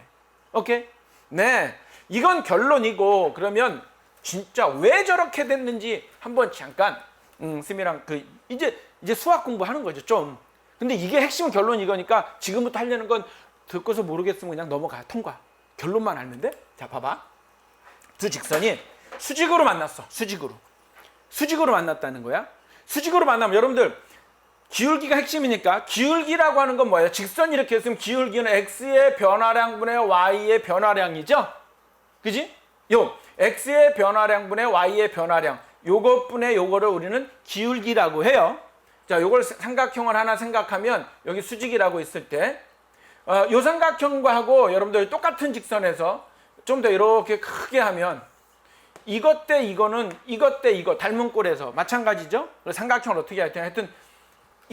A: 오케이? 네. 이건 결론이고, 그러면 진짜 왜 저렇게 됐는지 한번 잠깐 쌤이랑 이제 수학 공부하는 거죠, 좀. 근데 이게 핵심 결론 이거니까 지금부터 하려는 건 듣고서 모르겠으면 그냥 넘어가. 통과. 결론만 알면 돼. 자, 봐봐. 두 직선이 수직으로 만났어. 수직으로 만났다는 거야. 수직으로 만나면 여러분들 기울기가 핵심이니까 기울기라고 하는 건 뭐예요? 직선이 이렇게 있으면 기울기는 x의 변화량분의 y의 변화량이죠. 그지? x의 변화량분의 y의 변화량, 요것분의 요거를 우리는 기울기라고 해요. 자, 요걸 삼각형을 하나 생각하면 여기 수직이라고 있을 때 요 삼각형과 하고 여러분들 똑같은 직선에서 좀 더 이렇게 크게 하면 이것 대 이거는 이것 대 이거 닮은 꼴에서 마찬가지죠. 삼각형을 어떻게 할 때 하여튼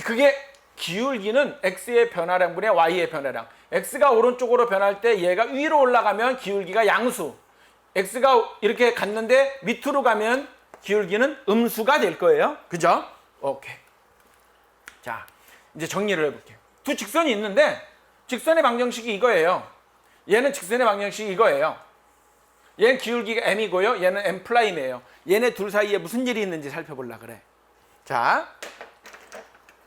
A: 그게 기울기는 x의 변화량분의 y의 변화량. x가 오른쪽으로 변할 때 얘가 위로 올라가면 기울기가 양수. x가 이렇게 갔는데 밑으로 가면 기울기는 음수가 될 거예요. 그죠? 오케이. 자, 이제 정리를 해볼게요. 두 직선이 있는데 직선의 방정식이 이거예요. 얘는 직선의 방정식이 이거예요. 얘는 기울기가 m이고요. 얘는 m 프라임이에요. 얘네 둘 사이에 무슨 일이 있는지 살펴보려고 그래. 자,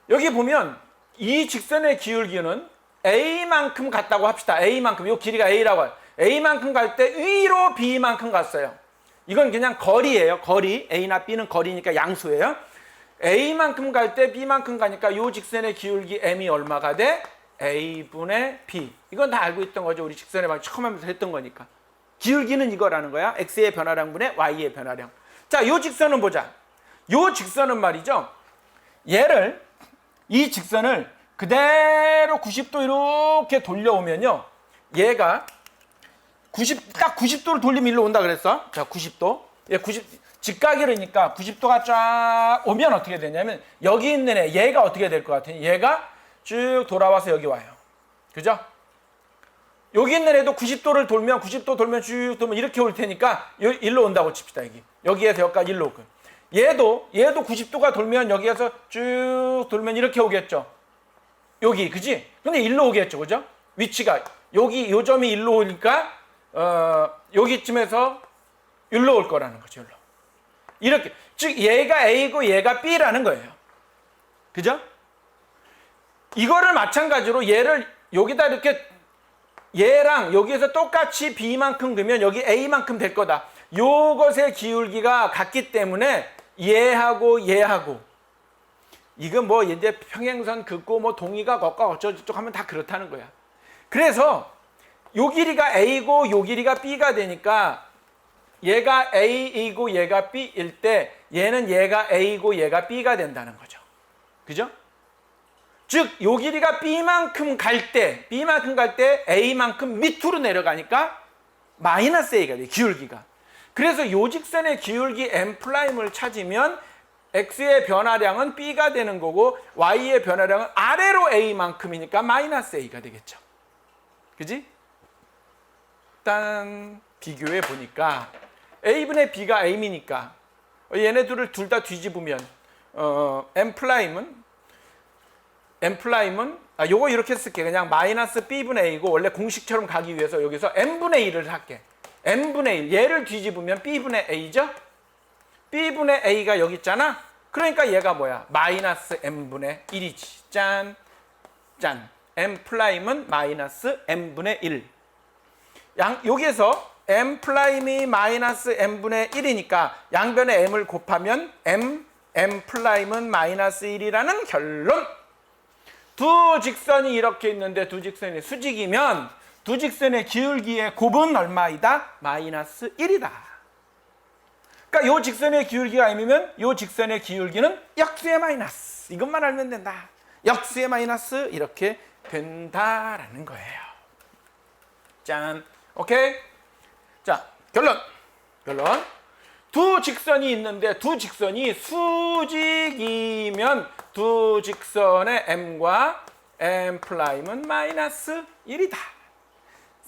A: 여기 보면 이 직선의 기울기는 a만큼 갔다고 합시다. a만큼. 이 길이가 a라고 해요. a만큼 갈 때 위로 b만큼 갔어요. 이건 그냥 거리예요. 거리. a나 b는 거리니까 양수예요. a만큼 갈 때 b만큼 가니까 이 직선의 기울기 m이 얼마가 돼? a분의 b. 이건 다 알고 있던 거죠. 우리 직선의 방식 처음 하면서 했던 거니까. 기울기는 이거라는 거야. x의 변화량분의 y의 변화량. 자, 이 직선은 보자. 이 직선은 말이죠. 이 직선을 그대로 90도 이렇게 돌려오면요. 얘가 딱 90도를 돌리면 일로 온다 그랬어. 자, 90도. 얘 직각이니까 90도가 쫙 오면 어떻게 되냐면 여기 있는 얘가 어떻게 될 것 같아요? 얘가 쭉 돌아와서 여기 와요. 그죠? 여기 있는 애도 90도를 돌면 쭉 돌면 이렇게 올 테니까 일로 온다고 칩시다. 여기에서 여기까지 일로 오고. 얘도 90도가 돌면 여기에서 쭉 돌면 이렇게 오겠죠. 여기, 그지? 근데 일로 오겠죠. 그죠? 위치가 요 점이 일로 오니까 여기쯤에서 일로 올 거라는 거죠. 이렇게 즉 얘가 A고 얘가 B라는 거예요. 그죠? 이거를 마찬가지로 얘를 여기다 이렇게 얘랑 여기에서 똑같이 B만큼 그면 여기 A만큼 될 거다. 요것의 기울기가 같기 때문에 얘하고 얘하고 이건 뭐 이제 평행선 긋고 뭐 동의가 걷고 어쩌고저쩌고 하면 다 그렇다는 거야. 그래서 요 길이가 A고 요 길이가 B가 되니까 얘가 A이고 얘가 B일 때 얘는 얘가 A고 얘가 B가 된다는 거죠. 그죠? 즉, 요 길이가 B만큼 갈 때 A만큼 밑으로 내려가니까 마이너스 A가 돼요. 기울기가. 그래서 요 직선의 기울기 M'을 찾으면 X의 변화량은 B가 되는 거고 Y의 변화량은 아래로 A만큼이니까 마이너스 A가 되겠죠. 그지? 일단 비교해 보니까 A분의 B가 M이니까 얘네 둘을 둘 다 뒤집으면 M'은 요거 이렇게 쓸게. 그냥 마이너스 B분의 A고 원래 공식처럼 가기 위해서 여기서 M분의 1을 할게. M분의 1. 얘를 뒤집으면 B분의 A죠? B분의 A가 여기 있잖아? 그러니까 얘가 뭐야? 마이너스 M분의 1이지. 짠. 짠. M'은 마이너스 M분의 1. 여기에서 M'이 마이너스 M분의 1이니까 양변의 M을 곱하면 M'은 마이너스 1이라는 결론! 두 직선이 이렇게 있는데 두 직선이 수직이면 두 직선의 기울기의 곱은 얼마이다? 마이너스 1이다. 그러니까 이 직선의 기울기가 M이면 이 직선의 기울기는 역수의 마이너스. 이것만 알면 된다. 역수의 마이너스 이렇게 된다라는 거예요. 짠. 오케이? 자, 결론. 두 직선이 있는데 두 직선이 수직이면 두 직선의 M과 M'은 마이너스 1이다.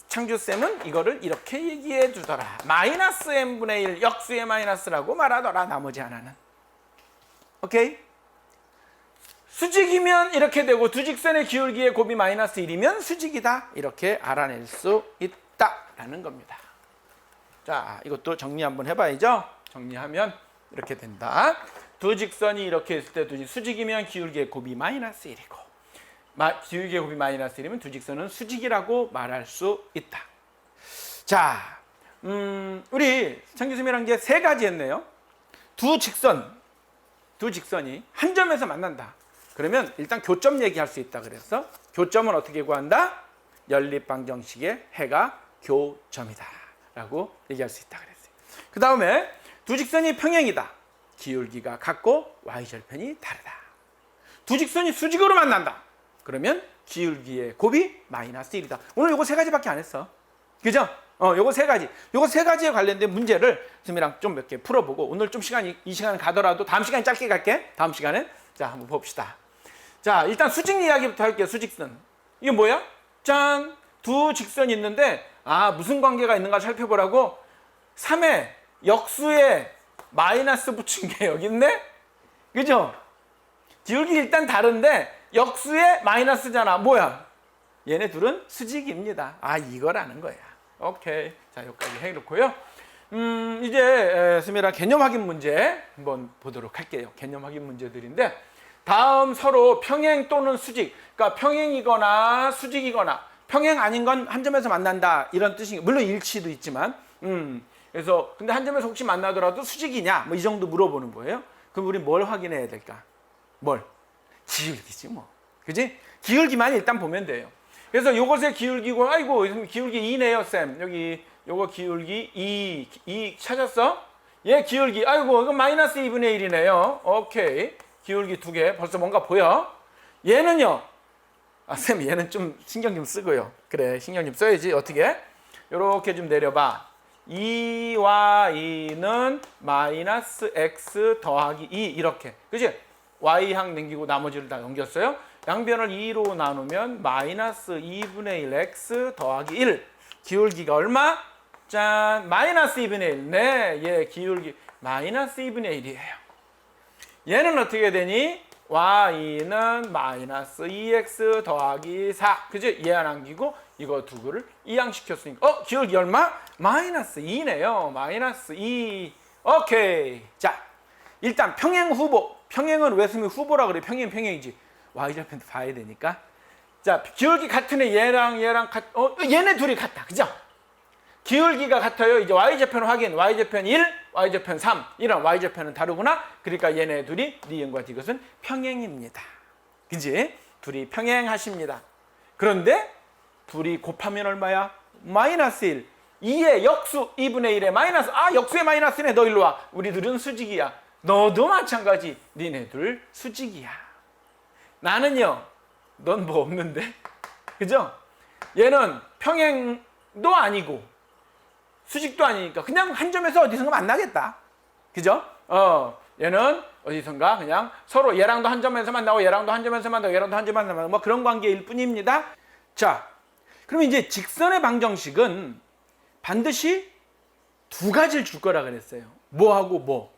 A: 창주쌤은 이거를 이렇게 얘기해 주더라. 마이너스 M분의 1 역수의 마이너스라고 말하더라. 나머지 하나는. 오케이? 수직이면 이렇게 되고 두 직선의 기울기의 곱이 마이너스 1이면 수직이다. 이렇게 알아낼 수 있다라는 겁니다. 자, 이것도 정리 한번 해봐야죠. 정리하면 이렇게 된다. 두 직선이 이렇게 있을 때 수직이면 기울기의 곱이 마이너스 1이고 기울기의 곱이 마이너스 1이면 두 직선은 수직이라고 말할 수 있다. 자, 우리 창규쌤이란 게 세 가지 했네요. 두 직선이 한 점에서 만난다. 그러면 일단 교점 얘기할 수 있다. 그래서 교점은 어떻게 구한다? 연립방정식의 해가 교점이다 라고 얘기할 수 있다 그랬어요. 그 다음에 두 직선이 평행이다. 기울기가 같고 y절편이 다르다. 두 직선이 수직으로 만난다. 그러면 기울기의 곱이 마이너스 1이다. 오늘 요거 세 가지밖에 안 했어. 그죠? 요거 세 가지. 요거 세 가지에 관련된 문제를 선생님이랑 좀 몇 개 풀어보고 오늘 좀 이 시간은 가더라도 다음 시간에 짧게 갈게. 다음 시간에. 자, 한번 봅시다. 자, 일단 수직 이야기부터 할게요. 수직선. 이게 뭐야? 짠! 두 직선이 있는데 무슨 관계가 있는가 살펴보라고 3에 역수에 마이너스 붙인 게 여기 있네? 그죠? 기울기 일단 다른데 역수에 마이너스잖아. 뭐야? 얘네 둘은 수직입니다. 이거라는 거야. 오케이. 자, 여기까지 해놓고요. 이제 스미라 개념 확인 문제 한번 보도록 할게요. 개념 확인 문제들인데 다음 서로 평행 또는 수직, 그러니까 평행이거나 수직이거나 평행 아닌 건 한 점에서 만난다 이런 뜻이 물론 일치도 있지만 그래서 근데 한 점에서 혹시 만나더라도 수직이냐 뭐 이 정도 물어보는 거예요. 그럼 우리 뭘 확인해야 될까? 뭘? 기울기지 뭐. 그지? 기울기만 일단 보면 돼요. 그래서 요것의 기울기고 아이고 기울기 2네요 쌤. 여기 요거 기울기 2 찾았어? 얘 기울기 아이고 이거 마이너스 2분의 1이네요. 오케이. 기울기 2개 벌써 뭔가 보여? 얘는요. 쌤 얘는 좀 신경 좀 쓰고요. 그래 신경 좀 써야지. 어떻게? 요렇게 좀 내려봐. 2와 2는 마이너스 x 더하기 2 이렇게. 그치? y항 남기고 나머지를 다 넘겼어요. 양변을 2로 나누면 마이너스 2분의 1 x 더하기 1. 기울기가 얼마? 짠! 마이너스 2분의 1. 네, 얘 기울기 마이너스 2분의 1이에요. 얘는 어떻게 되니? y는 마이너스 2x 더하기 4. 그죠? 얘 안 남기고 이거 두 개를 이항시켰으니까 기울기 얼마? 마이너스 2네요. 마이너스 2. 오케이. 자, 일단 평행 후보. 평행은 왜 쓰면 후보라 그래? 평행이지. y좌편도 봐야 되니까. 자, 기울기 같은 애 얘랑 얘네 둘이 같다. 그죠? 기울기가 같아요. 이제 y좌편 확인. y좌편 1, y좌편 3. 이런 y좌편은 다르구나. 그러니까 얘네 둘이 니은과 디귿은 평행입니다. 그지? 둘이 평행하십니다. 그런데 둘이 곱하면 얼마야? 마이너스 1. 2의 역수 2분의 1의 마이너스. 역수의 마이너스네. 너 일로 와. 우리들은 수직이야. 너도 마찬가지. 니네들 수직이야. 나는요. 넌 뭐 없는데? 그죠? 얘는 평행도 아니고 수직도 아니니까 그냥 한 점에서 어디선가 만나겠다. 그죠? 얘는 어디선가 그냥 서로 얘랑도 한 점에서 만나고 얘랑도 한 점에서 만나고 얘랑도 한 점에서 만나고 뭐 그런 관계일 뿐입니다. 자, 그러면 이제 직선의 방정식은 반드시 두 가지를 줄 거라 그랬어요. 뭐하고 뭐?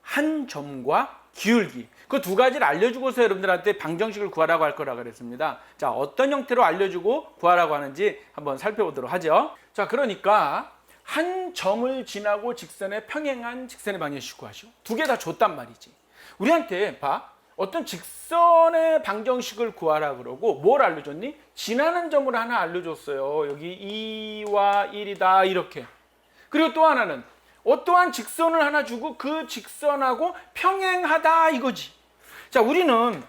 A: 한 점과 기울기. 그 두 가지를 알려주고서 여러분들한테 방정식을 구하라고 할 거라 그랬습니다. 자, 어떤 형태로 알려주고 구하라고 하는지 한번 살펴보도록 하죠. 자, 그러니까 한 점을 지나고 직선에 평행한 직선의 방정식 구하시오. 두 개 다 줬단 말이지. 우리한테 봐. 어떤 직선의 방정식을 구하라 그러고 뭘 알려줬니? 지나는 점을 하나 알려줬어요. 여기 2와 1이다 이렇게. 그리고 또 하나는 어떠한 직선을 하나 주고 그 직선하고 평행하다 이거지. 자, 우리는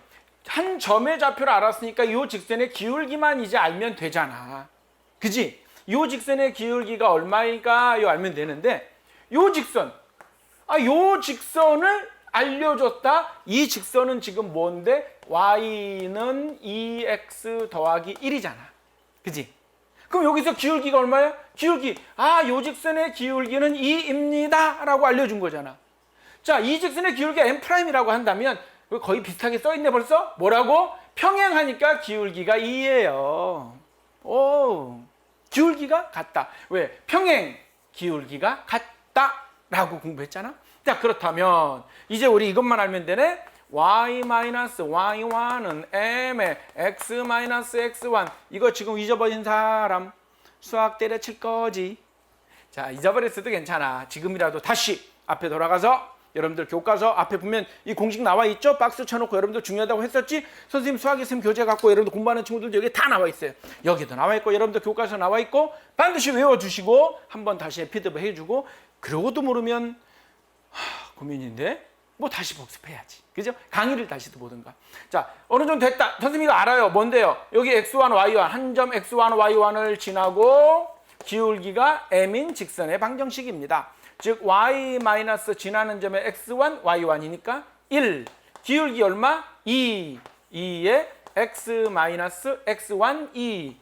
A: 한 점의 좌표를 알았으니까 이 직선의 기울기만 이제 알면 되잖아. 그지? 이 직선의 기울기가 얼마인가 알면 되는데 이 직선, 이 직선을 알려줬다. 이 직선은 지금 뭔데? y는 2x 더하기 1이잖아. 그지? 그럼 여기서 기울기가 얼마야? 기울기. 요 직선의 기울기는 2입니다. 라고 알려준 거잖아. 자, 이 직선의 기울기가 m'이라고 한다면 거의 비슷하게 써있네 벌써? 뭐라고? 평행하니까 기울기가 2예요. 오, 기울기가 같다. 왜? 평행 기울기가 같다. 라고 공부했잖아. 자, 그렇다면 이제 우리 이것만 알면 되네. y-y1은 m의 x-x1. 이거 지금 잊어버린 사람 수학 때려칠 거지. 자, 잊어버렸어도 괜찮아. 지금이라도 다시 앞에 돌아가서 여러분들 교과서 앞에 보면 이 공식 나와 있죠? 박스 쳐놓고 여러분들 중요하다고 했었지? 선생님 수학이 있으면 교재 갖고 여러분들 공부하는 친구들도 여기 다 나와 있어요. 여기도 나와 있고 여러분들 교과서 나와 있고 반드시 외워주시고 한번 다시 피드백 해주고 그러고도 모르면 고민인데 뭐 다시 복습해야지. 그죠? 강의를 다시 또 보든가. 자, 어느 정도 됐다. 선생님이 이거 알아요. 뭔데요? 여기 x1, y1. 한 점 x1, y1을 지나고 기울기가 m인 직선의 방정식입니다. 즉 y 마이너스 지나는 점의 x1, y1이니까 1. 기울기 얼마? 2. 2에 x 마이너스 x1, 2.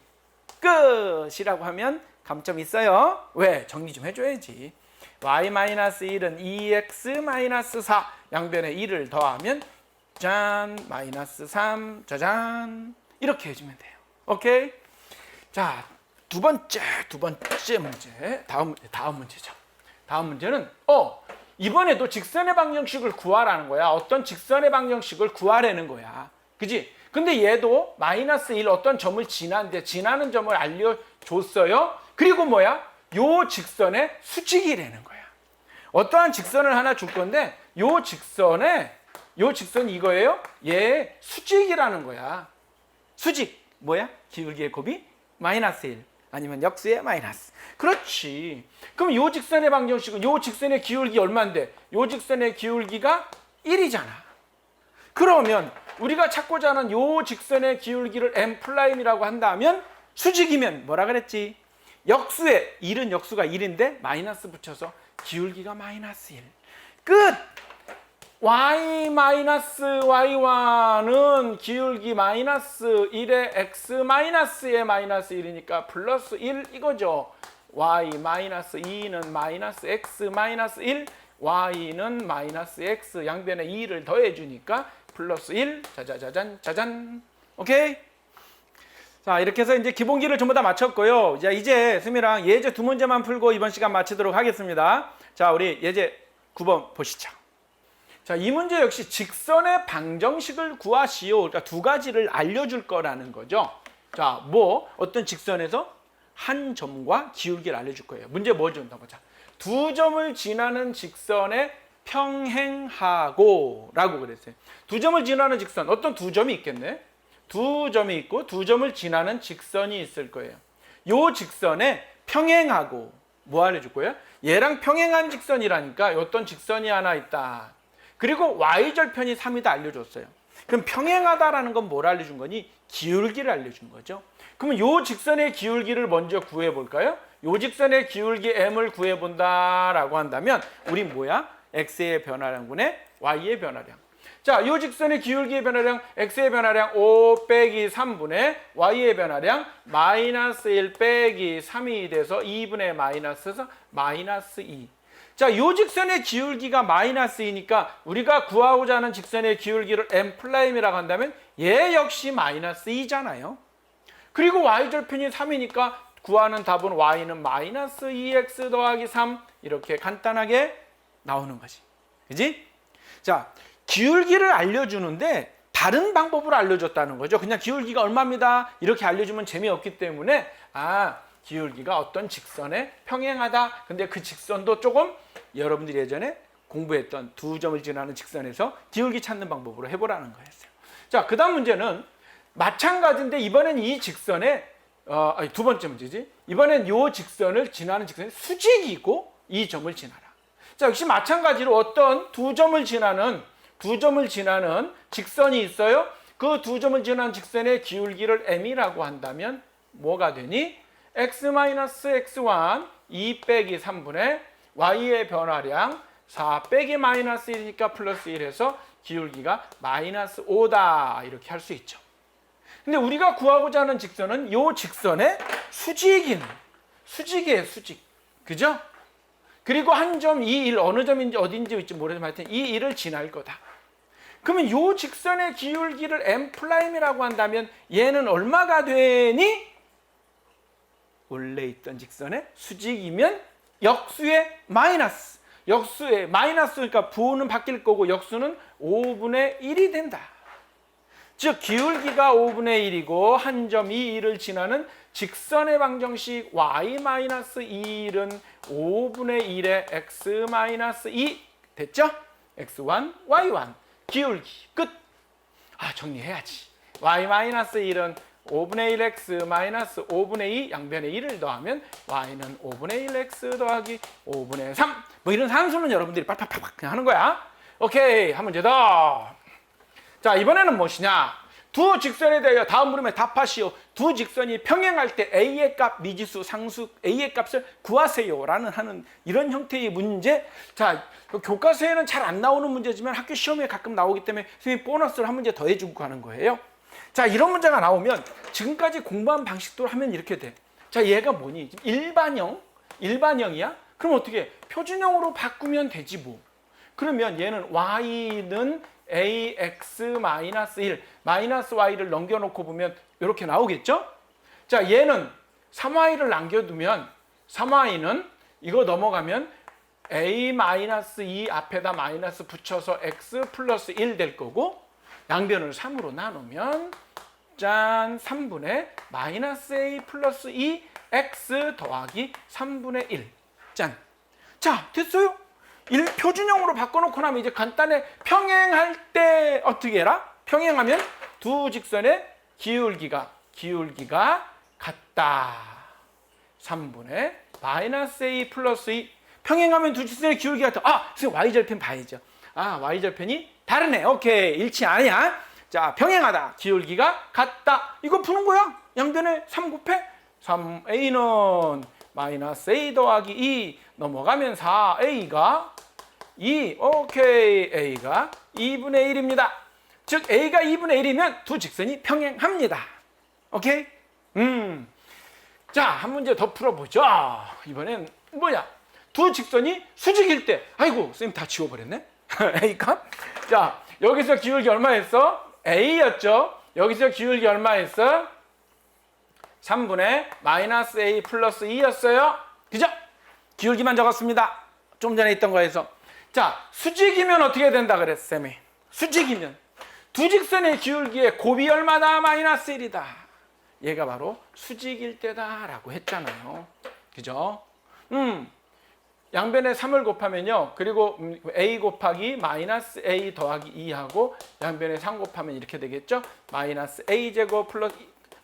A: 끝이라고 하면 감점 있어요. 왜? 정리 좀 해줘야지. y-1은 2x-4 양변에 1을 더하면 짠 마이너스 3 짜잔 이렇게 해주면 돼요. 오케이? 자, 두 번째 문제 다음 문제죠. 다음 문제는 이번에도 직선의 방정식을 구하라는 거야. 어떤 직선의 방정식을 구하라는 거야. 그지? 근데 얘도 마이너스 1 어떤 점을 지나는데 지나는 점을 알려줬어요. 그리고 뭐야? 요 직선의 수직이라는 거야. 어떠한 직선을 하나 줄 건데 요 직선 이거예요. 얘 수직이라는 거야. 수직 뭐야? 기울기의 곱이 마이너스 1 아니면 역수의 마이너스. 그렇지. 그럼 요 직선의 방정식은 요 직선의 기울기 얼마인데? 요 직선의 기울기가 1이잖아. 그러면 우리가 찾고자 하는 요 직선의 기울기를 m'이라고 한다면 수직이면 뭐라 그랬지? 역수의 1은 역수가 1인데 마이너스 붙여서 기울기가 마이너스 1. 끝! y-y1은 기울기 마이너스 1에 x 마이너스의 마이너스 1이니까 플러스 1 이거죠. y-2는 마이너스 x 마이너스 1, y는 마이너스 x 양변에 2를 더해주니까 플러스 1. 짜자자잔 짜잔. 오케이? 자, 이렇게 해서 이제 기본기를 전부 다 마쳤고요. 자, 이제 수미랑 예제 두 문제만 풀고 이번 시간 마치도록 하겠습니다. 자, 우리 예제 9번 보시죠. 자, 이 문제 역시 직선의 방정식을 구하시오. 그러니까 두 가지를 알려줄 거라는 거죠. 자, 어떤 직선에서 한 점과 기울기를 알려줄 거예요. 문제 뭐 준다 보자. 두 점을 지나는 직선의 평행하고 라고 그랬어요. 두 점을 지나는 직선, 어떤 두 점이 있겠네. 두 점이 있고 두 점을 지나는 직선이 있을 거예요. 요 직선에 평행하고 뭐 알려줄 거예요? 얘랑 평행한 직선이라니까 어떤 직선이 하나 있다. 그리고 y절편이 3이다 알려줬어요. 그럼 평행하다라는 건 뭘 알려준 거니? 기울기를 알려준 거죠. 그러면 요 직선의 기울기를 먼저 구해볼까요? 요 직선의 기울기 m을 구해본다라고 한다면 우리 뭐야? x의 변화량분의 y의 변화량. 자, 요 직선의 기울기의 변화량, x의 변화량 5 빼기 3분의 y의 변화량 마이너스 1 빼기 3이 돼서 2분의 마이너스에서 마이너스 2. 자, 요 직선의 기울기가 마이너스 2니까 우리가 구하고자 하는 직선의 기울기를 m'이라고 한다면 얘 역시 마이너스 2잖아요. 그리고 y절편이 3이니까 구하는 답은 y는 마이너스 2x 더하기 3 이렇게 간단하게 나오는 거지. 그지? 자, 기울기를 알려주는데 다른 방법으로 알려줬다는 거죠. 그냥 기울기가 얼마입니다. 이렇게 알려주면 재미없기 때문에 기울기가 어떤 직선에 평행하다. 근데 그 직선도 조금 여러분들이 예전에 공부했던 두 점을 지나는 직선에서 기울기 찾는 방법으로 해보라는 거였어요. 자, 그 다음 문제는 마찬가지인데 이번엔 이 직선에 두 번째 문제지. 이번엔 이 직선을 지나는 직선이 수직이고 이 점을 지나라. 자, 역시 마찬가지로 어떤 두 점을 지나는 직선이 있어요. 그 두 점을 지나는 직선의 기울기를 m이라고 한다면 뭐가 되니? x-x1 2 빼기 3분의 y의 변화량 4 빼기 마이너스 1이니까 플러스 1해서 기울기가 마이너스 5다 이렇게 할 수 있죠. 근데 우리가 구하고자 하는 직선은 요 직선의 수직이에요. 수직. 그죠? 그리고 한 점, 이 일, 어느 점인지 어딘지 있지 모르지만 하여튼 이 일을 지날 거다. 그러면 요 직선의 기울기를 m'이라고 한다면 얘는 얼마가 되니? 원래 있던 직선의 수직이면 역수의 마이너스. 역수의 마이너스, 그러니까 부호는 바뀔 거고 역수는 5분의 1이 된다. 즉 기울기가 5분의 1이고 한 점 이 1을 지나는 직선의 방정식 y-2은 5분의 1의 x-2 됐죠? x1, y1 기울기 끝. 정리해야지. y-1은 5분의 1x 마이너스 5분의 2 양변에 1을 더하면 y는 5분의 1x 더하기 5분의 3 뭐 이런 산수는 여러분들이 팍팍팍 그냥 하는 거야. 오케이, 한 문제 더. 자, 이번에는 무엇이냐? 두 직선에 대하여 다음 물음에 답하시오. 두 직선이 평행할 때 A의 값 미지수 상수 A의 값을 구하세요 라는 하는 이런 형태의 문제. 자, 교과서에는 잘 안 나오는 문제지만 학교 시험에 가끔 나오기 때문에 선생님이 보너스를 한 문제 더 해주고 하는 거예요. 자, 이런 문제가 나오면 지금까지 공부한 방식대로 하면 이렇게 돼. 자, 얘가 뭐니? 일반형이야? 그럼 어떻게 해? 표준형으로 바꾸면 되지 뭐. 그러면 얘는 y는 ax-1 마이너스 y를 넘겨놓고 보면 이렇게 나오겠죠? 자, 얘는 3y를 남겨두면 3y는 이거 넘어가면 a-2 앞에다 마이너스 붙여서 x 플러스 1 될 거고 양변을 3으로 나누면 짠 3분의 마이너스 a 플러스 2 x 더하기 3분의 1 짠. 자, 됐어요? 표준형으로 바꿔놓고 나면 이제 간단해. 평행할 때 어떻게 해라? 평행하면 두 직선의 기울기가 같다. 3분의 마이너스 a 플러스 2 평행하면 두 직선의 기울기가 같다. 선생님 y절편 봐야죠. y절편이 다르네. 오케이, 일치 아니야. 자, 평행하다. 기울기가 같다. 이거 푸는 거야. 양변에 3 곱해 3a는 마이너스 a 더하기 2 넘어가면 4a가 2. 오케이, a가 2분의 1입니다. 즉 a가 2분의 1이면 두 직선이 평행합니다. 오케이? 자, 한 문제 더 풀어보죠. 이번엔 뭐야? 두 직선이 수직일 때, 아이고 선생님 다 지워버렸네. a값. 자, 여기서 기울기 얼마였어? a였죠. 여기서 기울기 얼마였어? 3분의 마이너스 a 플러스 2였어요. 그죠? 기울기만 적었습니다. 좀 전에 있던 거에서. 자, 수직이면 어떻게 된다 그랬어, 쌤이? 수직이면 두 직선의 기울기의 곱이 얼마다? 마이너스 1이다. 얘가 바로 수직일 때다라고 했잖아요. 그죠? 양변에 3을 곱하면요. 그리고 a 곱하기 마이너스 a 더하기 2하고 양변에 3 곱하면 이렇게 되겠죠. 마이너스 a 제곱 플러스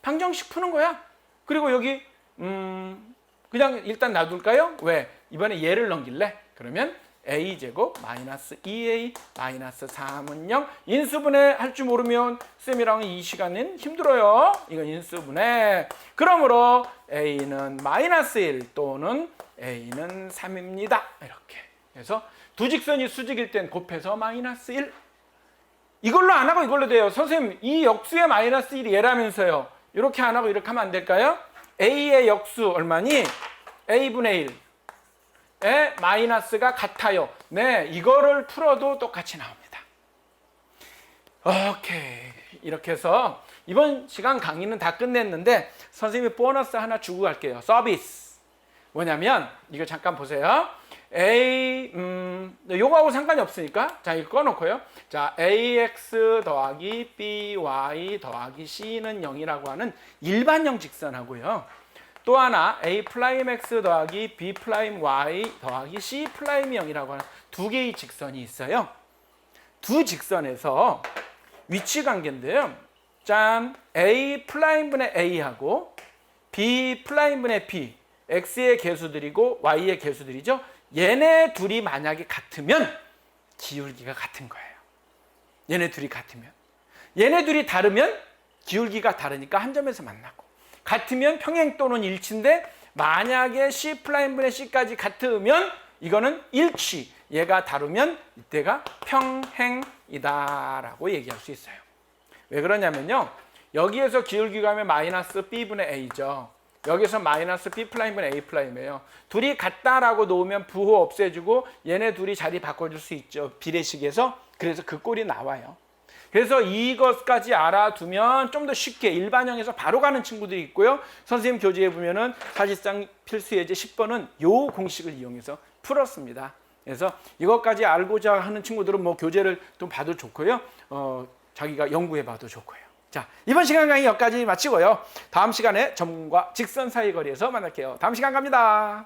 A: 방정식 푸는 거야. 그리고 여기 그냥 일단 놔둘까요? 왜? 이번에 얘를 넘길래? 그러면 a 제곱 마이너스 2a 마이너스 3은 0. 인수분해 할 줄 모르면 쌤이랑 이 시간은 힘들어요. 이건 인수분해. 그러므로 a는 마이너스 1 또는 a는 3입니다. 이렇게. 그래서 두 직선이 수직일 땐 곱해서 마이너스 1. 이걸로 안 하고 이걸로 돼요. 선생님 이 역수의 마이너스 1이 얘라면서요. 이렇게 안 하고 이렇게 하면 안 될까요? a의 역수 얼마니? a분의 1. 에 마이너스가 같아요. 네, 이거를 풀어도 똑같이 나옵니다. 오케이. 이렇게 해서 이번 시간 강의는 다 끝냈는데 선생님이 보너스 하나 주고 갈게요. 서비스. 뭐냐면 이거 잠깐 보세요. 요거하고 상관이 없으니까 자 이거 꺼놓고요. 자 ax 더하기 by 더하기 c는 0이라고 하는 일반형 직선하고요. 또 하나 a'(x) 더하기 b'(y) 더하기 c'(0이라고 하는 두 개의 직선이 있어요. 두 직선에서 위치 관계인데요. 짠, a'(분의 a하고 b'(분의 b, x의 개수들이고 y의 개수들이죠. 얘네 둘이 만약에 같으면 기울기가 같은 거예요. 얘네 둘이 같으면. 얘네 둘이 다르면 기울기가 다르니까 한 점에서 만나고. 같으면 평행 또는 일치인데 만약에 C'분의 C까지 같으면 이거는 일치. 얘가 다르면 이때가 평행이다라고 얘기할 수 있어요. 왜 그러냐면요. 여기에서 기울기가 하면 마이너스 B분의 A죠. 여기서 마이너스 B'분의 A'이에요. 둘이 같다라고 놓으면 부호 없애주고 얘네 둘이 자리 바꿔줄 수 있죠. 비례식에서. 그래서 그 꼴이 나와요. 그래서 이것까지 알아두면 좀 더 쉽게 일반형에서 바로 가는 친구들이 있고요. 선생님 교재에 보면은 사실상 필수 예제 10번은 요 공식을 이용해서 풀었습니다. 그래서 이것까지 알고자 하는 친구들은 뭐 교재를 좀 봐도 좋고요. 자기가 연구해 봐도 좋고요. 자, 이번 시간 강의 여기까지 마치고요. 다음 시간에 점과 직선 사이 거리에서 만날게요. 다음 시간 갑니다.